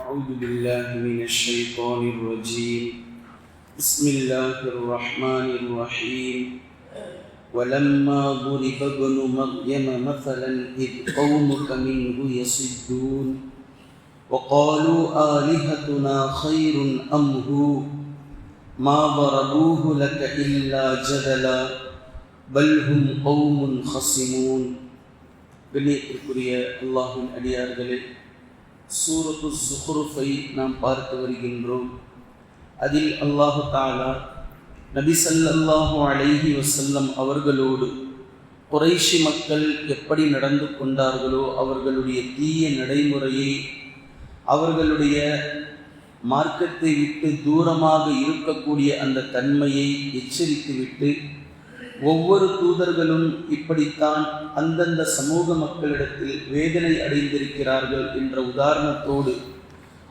أعوذ بالله من الشيطان الرجيم. بسم الله الرحمن الرحيم. ولما ضرب ابن مريم مثلا إذ قومك منه يصدون وقالوا آلهتنا خير أم هو ما ضربوه لك إلا جدلا بل هم قوم خصمون. கண்ணியத்திற்குரிய அல்லாஹ்வின் அடியார்களே, சூரத்து ஸுஹ்ருஃபை நாம் பார்த்து வருகின்றோம். அதில் அல்லாஹ் தஆலா நபி ஸல்லல்லாஹு அலைஹி வஸல்லம் அவர்களோடு குறைஷி மக்கள் எப்படி நடந்து கொண்டார்களோ அவர்களுடைய தீய நடைமுறையை, அவர்களுடைய மார்க்கத்தை விட்டு தூரமாக இருக்கக்கூடிய அந்த தன்மையை எச்சரித்துவிட்டு, ஒவ்வொரு தூதர்களும் இப்படித்தான் அந்தந்த சமூக மக்களிடத்தில் வேதனை அடைந்திருக்கிறார்கள் என்ற உதாரணத்தோடு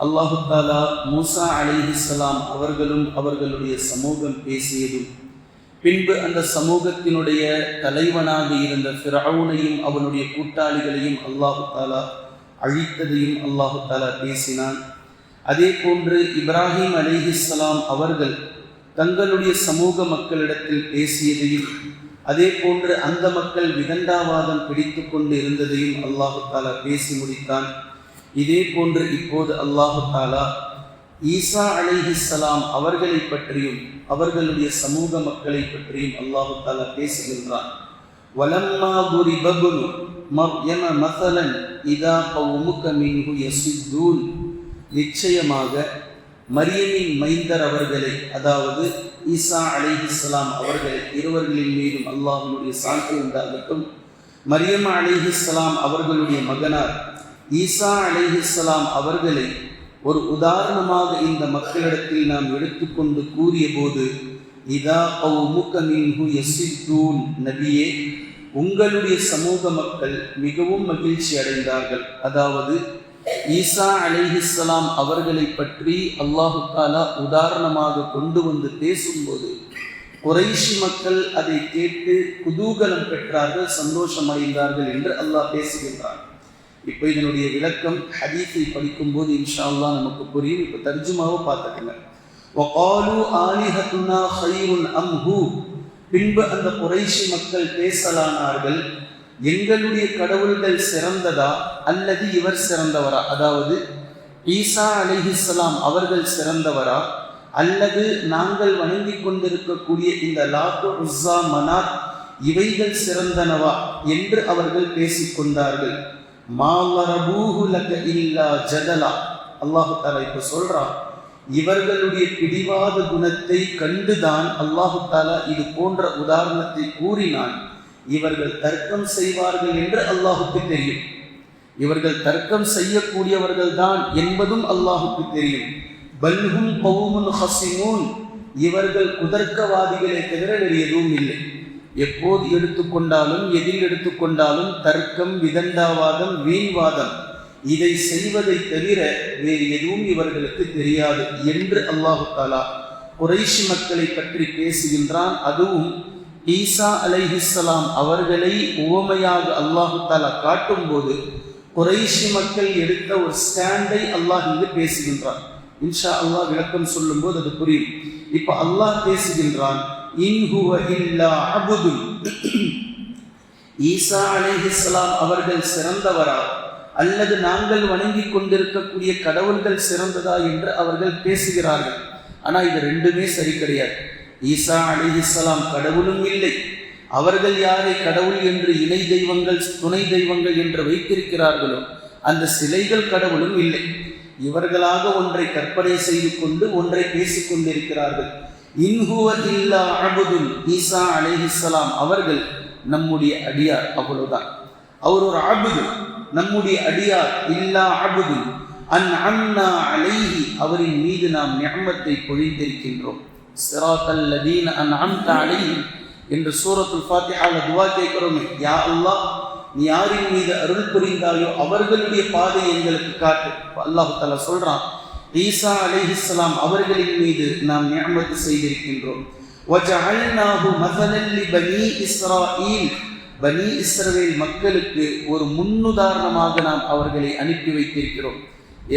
அல்லாஹு தஆலா மூசா அலைஹிஸ்ஸலாம் அவர்களும் அவர்களுடைய சமூகம் பேசியதும், பின்பு அந்த சமூகத்தினுடைய தலைவனாக இருந்த ஃபிரௌனையும் அவனுடைய கூட்டாளிகளையும் அல்லாஹு தஆலா அழித்ததையும் அல்லாஹு தஆலா பேசினான். அதே போன்று இப்ராஹிம் அலைஹிஸ்ஸலாம் அவர்கள் தங்களுடைய சமூக மக்களிடத்தில் பேசியதையும், அதே போன்று அந்த மக்கள் விதண்டாவாதம் பிடித்து கொண்டு இருந்ததையும் அல்லாஹு தஆலா பேசி முடித்தான். இதே போன்று இப்போது அல்லாஹு தஆலா ஈசா அலைஹிஸ்ஸலாம் அவர்களை பற்றியும் அவர்களுடைய சமூக மக்களை பற்றியும் அல்லாஹு தஆலா பேசுகின்றான். வலம்மா ضرب ابن مريم مثلا إذا قومك منه يصدون. நிச்சயமாக மரியமின் மைந்தர் அவர்களை, அதாவது ஈசா அலைஹிஸ்ஸலாம் அவர்களை, இருவர்களின் மீதும் அல்லாஹ்வுடைய சாந்தி உண்டாகட்டும், மரியம் அலைஹிஸ்ஸலாம் அவர்களுடைய மகனார் ஈசா அலைஹிஸ்ஸலாம் அவர்களை ஒரு உதாரணமாக இந்த மக்களிடத்தில் நாம் எடுத்துக்கொண்டு கூறிய போது, இதா கௌமுக மின்ஹு யஸித்தூன், நபியே உங்களுடைய சமூக மக்கள் மிகவும் மகிழ்ச்சி அடைந்தார்கள். அதாவது ஈசா அலைஹிஸ்ஸலாம் அவர்களை பற்றி அல்லாஹு தஆலா உதாரணமாக கொண்டு வந்து பேசும்போது குறைஷி மக்கள் அதை கேட்டு குதூகலம் பெற்றார்கள், சந்தோஷமடைந்தார்கள் என்று அல்லாஹ் பேசுகின்றார். இப்போ இதனுடைய விளக்கம் ஹதீஸை படிக்கும்போது இன்ஷா அல்லாஹ் நமக்கு புரியும். இப்போ தர்ஜுமாவை பார்த்துக்கங்க. வகாலு ஆலிஹத்துனா கைருன் அம் ஹூ. பின்பு அந்த குறைஷி மக்கள் பேசலானார்கள், எங்களுடைய கடவுள்கள் சிறந்ததா அல்லது இவர் சிறந்தவரா? அதாவது ஈசா அலைஹிஸ்ஸலாம் அவர்கள் சிறந்தவரா அல்லது நாங்கள் வணங்கி கொண்டிருக்கக்கூடிய இந்த லாத்து உஸ்ஸா மனாத் இவைகள் சிறந்தனவா என்று அவர்கள் பேசிக்கொண்டார்கள். மா லரபூஹு லக இல்லா ஜதலா. அல்லாஹு தஆலா இப்ப சொல்றான், இவர்களுடைய பிடிவாத குணத்தை கண்டுதான் அல்லாஹு தஆலா இது போன்ற உதாரணத்தை கூறினான். இவர்கள் தர்க்கம் செய்வார்கள் என்று அல்லாஹுக்கு தெரியும், இவர்கள் தர்க்கம் செய்யக்கூடியவர்கள் தான் என்பதும் அல்லாஹுக்கு தெரியும். பல்ஹும் கௌமுன் ஹஸிமூன். இவர்கள் குதர்க்கவாதிகளை தவிர வேறு எதுவும் இல்லை. எப்போது எடுத்துக்கொண்டாலும் எதில் எடுத்துக்கொண்டாலும் தர்க்கம், விதண்டாவாதம், வீண்வாதம் இதை செய்வதை தவிர வேறு எதுவும் இவர்களுக்கு தெரியாது என்று அல்லாஹு தஆலா குறைஷி மக்களை பற்றி பேசுகின்றான். அதுவும் ஈசா அலைஹிஸ்ஸலாம் அவர்களை உவமையாக அல்லாஹு தஆலா காட்டும் போது குறைஷி மக்கள் எடுத்த ஒரு ஸ்டாண்டை அல்லாஹ் இங்கு பேசுகின்றான். இன்ஷா அல்லாஹ் விளக்கம் சொல்லும் போது அது புரியும். இப்ப அல்லாஹ் பேசுகின்றான், இன் ஹுவ இல்லா அபுதுன். ஈசா அலைஹிஸ்ஸலாம் அவர்கள் சிறந்தவரா அல்லது நாங்கள் வணங்கி கொண்டிருக்கக்கூடிய கடவுள்கள் சிறந்ததா என்று அவர்கள் பேசுகிறார்கள். ஆனா இது ரெண்டுமே சரி கிடையாது. ஈசா அலைஹிஸ்ஸலாம் கடவுளும் இல்லை, அவர்கள் யாரை கடவுள் என்று இணை தெய்வங்கள், துணை தெய்வங்கள் என்று வைத்திருக்கிறார்களோ அந்த சிலைகள் கடவுளும் இல்லை. இவர்களாக ஒன்றை கற்பனை செய்து கொண்டு ஒன்றை பேசிக் கொண்டிருக்கிறார்கள். இன்ஹுவ இல்லா அபுதுன். ஈசா அலைஹிஸ்ஸலாம் அவர்கள் நம்முடைய அடியார், அவ்வளவுதான். அவர் ஒரு அபுது, நம்முடைய அடியார். இல்லா அபுதுன் அன்அம்னா அலைஹி, அவரின் மீது நாம் நிஅமத்தை பொழிந்திருக்கின்றோம். சிராத்தல் லதீன அன்அம்த அலைஹிம் என்று சூரத்துல் ஃபாத்திஹால துஆ கேட்கிறோமே, யா அல்லாஹ் நீ யாரின் மீது அருள் புரிந்தாயோ அவர்களுடைய பாதை எங்களுக்கு காட்டு. அல்லாஹ் தஆலா சொல்றான், ஈசா அலைஹிஸ்ஸலாம் அவர்களின் மீது நாம் நிஅமத் செய்திருக்கின்றோம். வஜஅல்நாஹு மஸலன் லிபனி இஸ்ராயீல். பனி இஸ்ரவேல் மக்களுக்கு ஒரு முன்னுதாரணமாக நாம் அவர்களை அனுப்பி வைத்திருக்கிறோம்.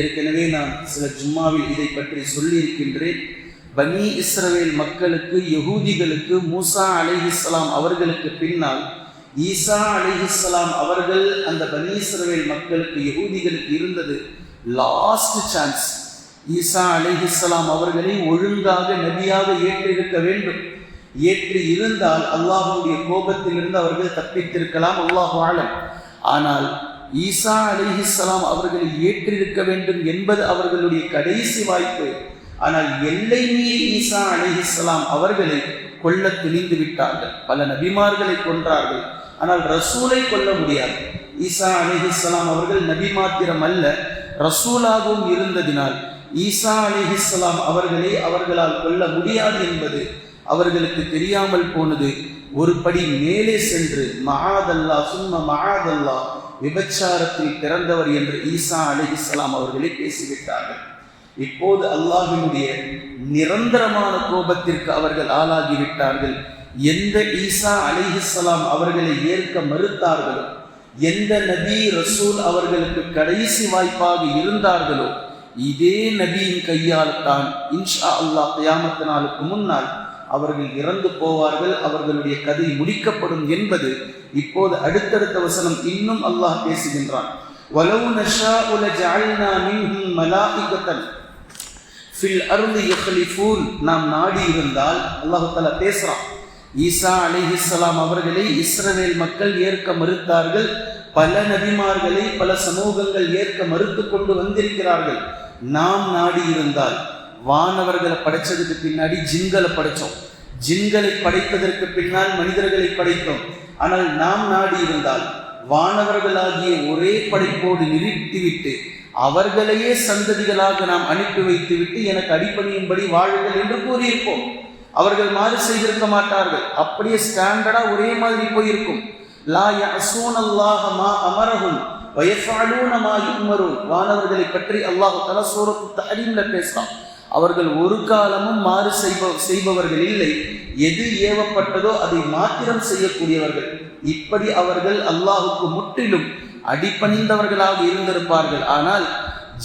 ஏற்கனவே நான் சில ஜும்மாவில் இதை பற்றி சொல்லியிருக்கின்றேன். பனி இஸ்ரவேல் மக்களுக்கு, யகூதிகளுக்கு மூசா அலைஹிஸ்ஸலாம் அவர்களுக்கு பின்னால் ஈசா அலைஹிஸ்ஸலாம் அவர்கள் அந்த பனி இஸ்ரவேல் மக்களுக்கு, யகூதிகளுக்கு இருந்தது லாஸ்ட் சான்ஸ். ஈசா அலைஹிஸ்ஸலாம் அவர்களை ஒழுங்காக நபியாக ஏற்றிருக்க வேண்டும். ஏற்றி இருந்தால் அல்லாஹ்வுடைய கோபத்திலிருந்து அவர்கள் தப்பித்திருக்கலாம், அல்லாஹு ஆலம். ஆனால் ஈசா அலைஹிஸ்ஸலாம் அவர்களை ஏற்றிருக்க வேண்டும் என்பது அவர்களுடைய கடைசி வாய்ப்பு. ஆனால் எல்லை மீறி ஈசா அலைஹிஸ்ஸலாம் அவர்களை கொல்ல துணிந்து விட்டார்கள். பல நபிமார்களை கொன்றார்கள், ஆனால் ரசூலை கொல்ல முடியாது. ஈசா அலைஹிஸ்ஸலாம் அவர்கள் நபி மாத்திரம் அல்ல, ரசூலாகவும் இருந்ததினால் ஈசா அலைஹிஸ்ஸலாம் அவர்களை அவர்களால் கொல்ல முடியாது என்பது அவர்களுக்கு தெரியாமல் போனது. ஒரு படி மேலே சென்று மஆதல்லா சும்ம மஆதல்லா, விபச்சாரத்தில் பிறந்தவர் என்று ஈசா அலைஹிஸ்ஸலாம் அவர்களை பேசிவிட்டார்கள். இப்போது அல்லாஹ்வினுடைய நிரந்தரமான கோபத்திற்கு அவர்கள் ஆளாகிவிட்டார்கள். எந்த ஈசா அலைஹிஸ்ஸலாம் அவர்களை ஏற்க மறுத்தார்களோ, எந்த நபி ரசூல் அவர்களுக்கு கடைசி வாய்ப்பாக இருந்தார்களோ, இதே நபியின் கையால் தான் இன்ஷா அல்லாஹ் கியாமத் நாளுக்கு முன்னால் அவர்கள் இறந்து போவார்கள், அவர்களுடைய கதை முடிக்கப்படும் என்பது இப்போது அடுத்தடுத்த வசனம் இன்னும் அல்லாஹ் பேசுகின்றான். வலவு நஷாஉ லஜஅல்னா மின்ஹும் மலாயிகத்தன் ஃபில் அர்தி யக்லிஃபூன். நாம் நாடி இருந்தால், அல்லாஹ் தஆலா பேசுறான், ஈசா அலைஹிஸ்ஸலாம் அவர்களை இஸ்ரவேல் மக்கள் ஏற்க மறுத்தார்கள். பல நபிமார்களை பல சமூகங்கள் ஏற்க மறுத்து கொண்டு வந்திருக்கிறார்கள். நாம் நாடி இருந்தால், வானவர்களை படைச்சதுக்கு பின்னாடி ஜின்களை படைச்சோம், ஜின்களை படைப்பதற்கு பின்னால் மனிதர்களை படைத்தோம். ஆனால் நாம் நாடி இருந்தால் வானவர்களாகிய ஒரே படைப்போடு நிறுத்திவிட்டு அவர்களையே சந்ததிகளாக நாம் அனுப்பி வைத்துவிட்டு எனக்கு அடிப்பணியும்படி வாழுங்கள் என்று கூறியிருப்போம். அவர்கள் மாறு செய்திருக்க மாட்டார்கள், அப்படியே ஸ்டாண்டர்டா ஒரே மாதிரி போயிருக்கும். லா யஸூனல்லாஹ மா அமரஹும் வ யஃஅலூன மா யுமரூன். வானவர்களை பற்றி அல்லாஹ் தஆலா சூரத்து தஹரீம்ல பேசுறான். அவர்கள் ஒரு காலமும் மாறு செய்பவர்கள் இல்லை, எது ஏவப்பட்டதோ அதை மாத்திரம் செய்யக்கூடியவர்கள். இப்படி அவர்கள் அல்லாஹுக்கு முற்றிலும் அடிபணிந்தவர்களாக இருந்திருப்பார்கள். ஆனால்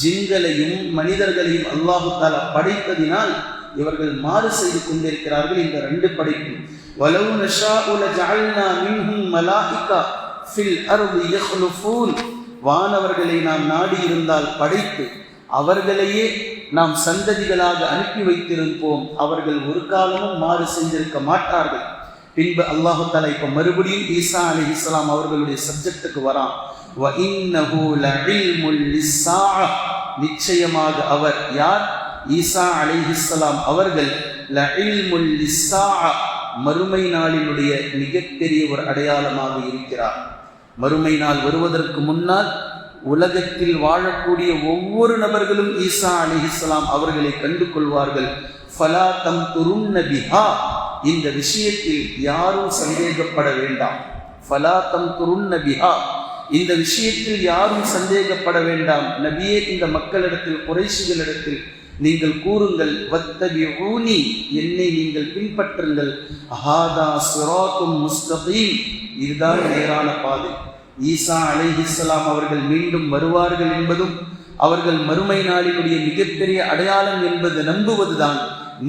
ஜின்களையும் மனிதர்களையும் அல்லாஹு தஆலா படைத்ததினால் இவர்கள் மாறு செய்து கொண்டிருக்கிறார்கள். இந்த ரெண்டு படைப்பும் வலவு நஷாஉ லஜஅல்னா மின்ஹும் மலாயிகா ஃபில் அர்தி யக்லுஃபூன். வானவர்களை நாம் நாடி இருந்தால் படைத்து அவர்களையே நாம் சந்ததிகளாக அனுப்பி வைத்திருப்போம், அவர்கள் ஒரு காலமும் மாறு செஞ்சிருக்க மாட்டார்கள். பின்பு அல்லாஹு தஆலா இப்ப மறுபடியும் ஈசா அலைஹிஸ்ஸலாம் அவர்களுடைய சப்ஜெக்டுக்கு வரான். வ இன்னஹு லஇல்முல் லிஸ்ஸாஅ. நிச்சயமாக அவர் யார்? ஈசா அலைஹிஸ்ஸலாம் அவர்கள் லஇல்முல் லிஸ்ஸாஅ, மறுமை நாளினுடைய மிகப்பெரிய ஒரு அடையாளமாக இருக்கிறார். மறுமை நாள் வருவதற்கு முன்னால் உலகத்தில் வாழக்கூடிய ஒவ்வொரு நபர்களும் ஈசா அலைஹிஸ்ஸலாம் அவர்களை கண்டு கொள்வார்கள். ஃபலா தம்துருன்ன பிஹா. இந்த விஷயத்தில் யாரும் சந்தேகப்பட வேண்டாம். ஃபலா தம்துருன்ன பிஹா. இந்த விஷயத்தில் யாரும் சந்தேகப்பட வேண்டாம். நபியே, இந்த மக்களிடத்தில், குறைஷிகளிடத்தில் நீங்கள் கூறுங்கள், வத்தபிஊனி, என்னை நீங்கள் பின்பற்றுங்கள், ஹாதா சிராத்தும் முஸ்தகீம், இதுதான் நேரான பாதை. ஈசா அலைஹிஸ்ஸலாம் அவர்கள் மீண்டும் வருவார்கள் என்பதும் அவர்கள் மறுமை நாளினுடைய மிகப்பெரிய அடையாளம் என்பது நம்புவதுதான்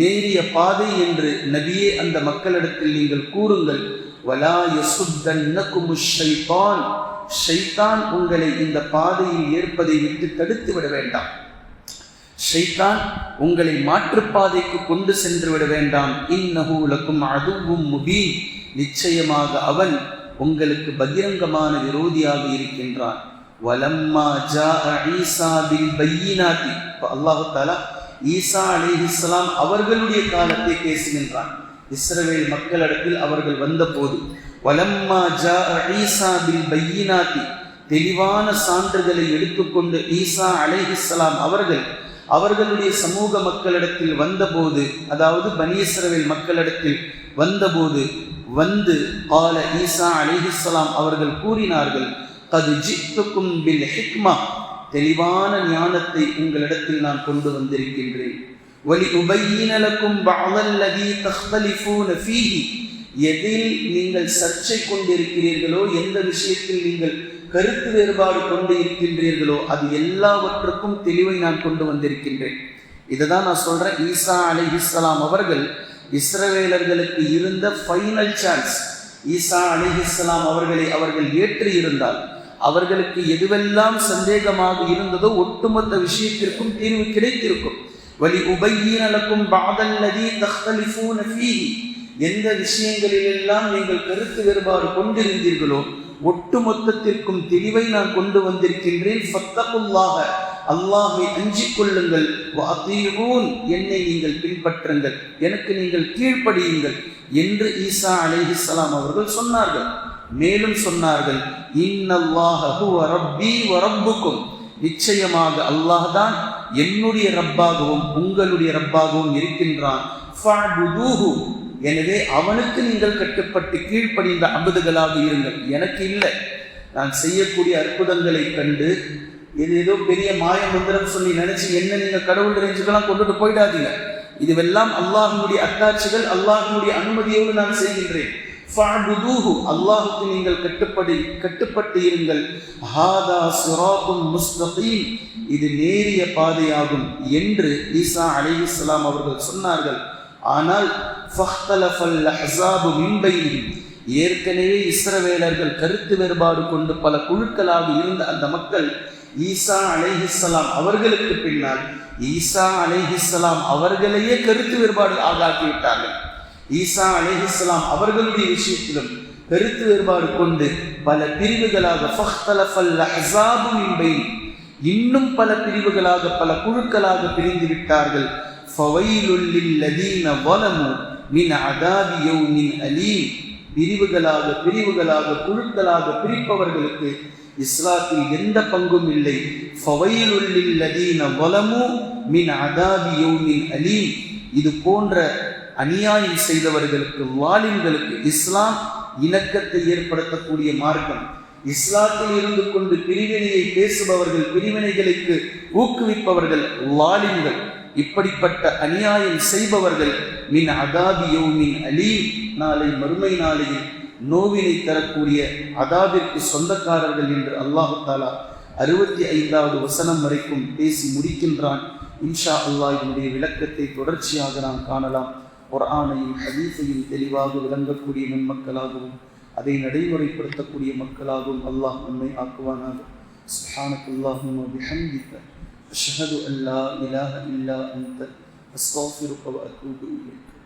நேரிய பாதை என்று நபியே அந்த மக்களிடத்தில் நீங்கள் கூறுங்கள். வலா யசுத்தன்னகுமுஷ் ஷைத்தான். ஷைத்தான் உங்களை இந்த பாதையில் ஏற்பதை விட்டு தடுத்து விட வேண்டாம். ஷைத்தான் உங்களை மாற்றுப்பாதைக்கு கொண்டு சென்று விட வேண்டாம். இன்னஹு லகும் அதுவும் முபீன். நிச்சயமாக அவன் உங்களுக்கு பகிரங்கமான விரோதியாக இருக்கின்றான். வலம்மா ஜாஅ ஈசா பில் பையினாத்தி. அல்லாஹ் தஆலா ஈசா அலைஹிஸ்ஸலாம் அவர்களுடைய காலத்தை பேசுகின்றான். இஸ்ரவேல் மக்களிடத்தில் அவர்கள் வந்தபோது, வலம்மா ஜாஅ ஈசா பில் பையினாத்தி, தெளிவான சான்றுகளை எடுத்துக்கொண்டு ஈசா அலைஹிஸ்ஸலாம் அவர்கள் அவர்களுடைய சமூக மக்களிடத்தில் வந்தபோது, அதாவது பனி இஸ்ரவேல் மக்களிடத்தில் வந்தபோது வந்து கால ஈசா அலைஹிஸ்ஸலாம் அவர்கள் கூறினார்கள், கது ஜித்துக்கும் பில் ஹிக்மா, தெளிவான ஞானத்தை உங்களிடத்தில் நான் கொண்டு வந்திருக்கின்றேன். வலி உபையின லக்கும் பஅதல்லதி தக்தலிஃபூன ஃபீஹி, எதில் நீங்கள் சர்ச்சை கொண்டிருக்கிறீர்களோ, எந்த விஷயத்தில் நீங்கள் கருத்து வேறுபாடு கொண்டு இருக்கின்றீர்களோ அது எல்லாவற்றுக்கும் தெளிவை நான் கொண்டு வந்திருக்கின்றேன். இதை தான் நான் சொல்றேன். ஈசா அலைஹிஸ்ஸலாம் அவர்கள் இஸ்ரவேலர்களுக்கு இருந்த ஃபைனல் சான்ஸ். ஈசா அலைஹிஸ்ஸலாம் அவர்களை அவர்கள் ஏற்று இருந்தால், அவர்களுக்கு எதுவெல்லாம் சந்தேகமாக இருந்ததோ ஒட்டுமொத்த விஷயத்திற்கும் தீர்வு கிடைத்திருக்கும். வலி உபையீன லக்கும் பஅதல்லதீ தக்தலிஃபூன ஃபீஹி, எந்த விஷயங்களிலெல்லாம் நீங்கள் கருத்து வேறுபாடு கொண்டிருந்தீர்களோ ஒட்டுமொத்தத்திற்கும் தெளிவை நான் கொண்டு வந்திருக்கின்றேன். ஃபத்தகுல்லாஹ, அல்லாஹ்வை அஞ்சிக் கொள்ளுங்கள். வஅதீஊன், என்னை நீங்கள் பின்பற்றுங்கள், எனக்கு நீங்கள் கீழ்ப்படியுங்கள் என்று ஈசா அலைஹிஸ்ஸலாம் அவர்கள் சொன்னார்கள். மேலும் சொன்னார்கள், இன்னல்லாஹ ஹுவ ரப்பி வ ரப்புக்கும், நிச்சயமாக அல்லாஹ் தான் என்னுடைய ரப்பாகவும் உங்களுடைய ரப்பாகவும் இருக்கின்றான். ஃபஅபுதூஹு, எனவே அவனுக்கு நீங்கள் கட்டுப்பட்டு கீழ்ப்படிந்த அபதுகளாக இருங்கள். எனக்கு இல்லை, நான் செய்யக்கூடிய அற்புதங்களை கண்டு இது ஏதோ பெரிய மாய மந்திரம் சொல்லி நினைச்சு என்ன நீங்க கடவுள் ரேஞ்சுக்கெல்லாம் கொண்டுட்டு போயிடாதீங்க. இதுவெல்லாம் அல்லாஹ்வுடைய அத்தாட்சிகள், அல்லாஹ்வுடைய அனுமதியோடு நான் செய்கின்றேன். ஃபஅபுதூஹு, அல்லாஹ்வுக்கு நீங்கள் கட்டுப்பட்டு இருங்கள். ஹாதா சிராத்தும் முஸ்தகீம், இது நேரிய பாதையாகும் என்று ஈசா அலைஹிஸ்ஸலாம் அவர்கள் சொன்னார்கள். ஆனால் ஃபஹ்தலஃபல் அஹ்ஸாபு மின் பைனிஹிம், ஏற்கனவே இஸ்ரவேலர்கள் கருத்து வேறுபாடு கொண்டு பல குழுக்களாக இருந்த அந்த மக்கள் ஈசா அலைஹிஸ்ஸலாம் அவர்களுக்கு பின்னால் ஈசா அலைஹிஸ்ஸலாம் அவர்களையே கருத்து வேறுபாடு ஆகாக்கிவிட்டார்கள். ஈசா அலைஹிஸ்ஸலாம் அவர்களுடைய விஷயத்திலும் கருத்து வேறுபாடு கொண்டு பல பிரிவுகளாக ஃபஹ்தலஃபல் அஹ்ஸாபு மின் பைனிஹிம், இன்னும் பல பிரிவுகளாக பல குழுக்களாக பிரிந்து விட்டார்கள். ஃபவைலுல் லில்லதீன ஸலமு மின் அஸாபி யௌமின் அலீம், பிரிவுகளாக குழுக்களாக பிரிப்பவர்களுக்கு இஸ்லாத்தில் எந்த பங்கும் இல்லை. ஃபவைலுல் லில்லதீன ஸலமு மின் அஸாபி யௌமின் அலீம், இது போன்ற அநியாயம் செய்தவர்களுக்கு, வாலிம்களுக்கு இஸ்லாம் இணக்கத்தை ஏற்படுத்தக்கூடிய மார்க்கம். இஸ்லாத்தில் இருந்து கொண்டு பிரிவினையை பேசுபவர்கள், பிரிவினைகளுக்கு ஊக்குவிப்பவர்கள் வாலிம்கள். இப்படிப்பட்ட அநியாயம் செய்பவர்கள் மின் அஸாபி யௌமின் அலீம், நாளை மறுமை நாளையில் நோவினை தரக்கூடிய அதாபிற்கு சொந்தக்காரர்கள் என்று அல்லாஹு தஆலா 65வது வசனம் வரைக்கும் பேசி முடிக்கின்றான். இன்ஷா அல்லாஹ் இதனுடைய விளக்கத்தை தொடர்ச்சியாக நாம் காணலாம். குர்ஆனையும் ஹதீஸையும் தெளிவாக விளங்கக்கூடிய நன்மக்களாகவும் அதை நடைமுறைப்படுத்தக்கூடிய மக்களாகவும் அல்லாஹ் நம்மை ஆக்குவானாக. சுப்ஹானக்கல்லாஹும்ம வ பிஹம்திக அஷ்ஹது அன் லா இலாஹ இல்லா அன்த அஸ்தக்ஃபிருக வ அத்தூபு இலைக்.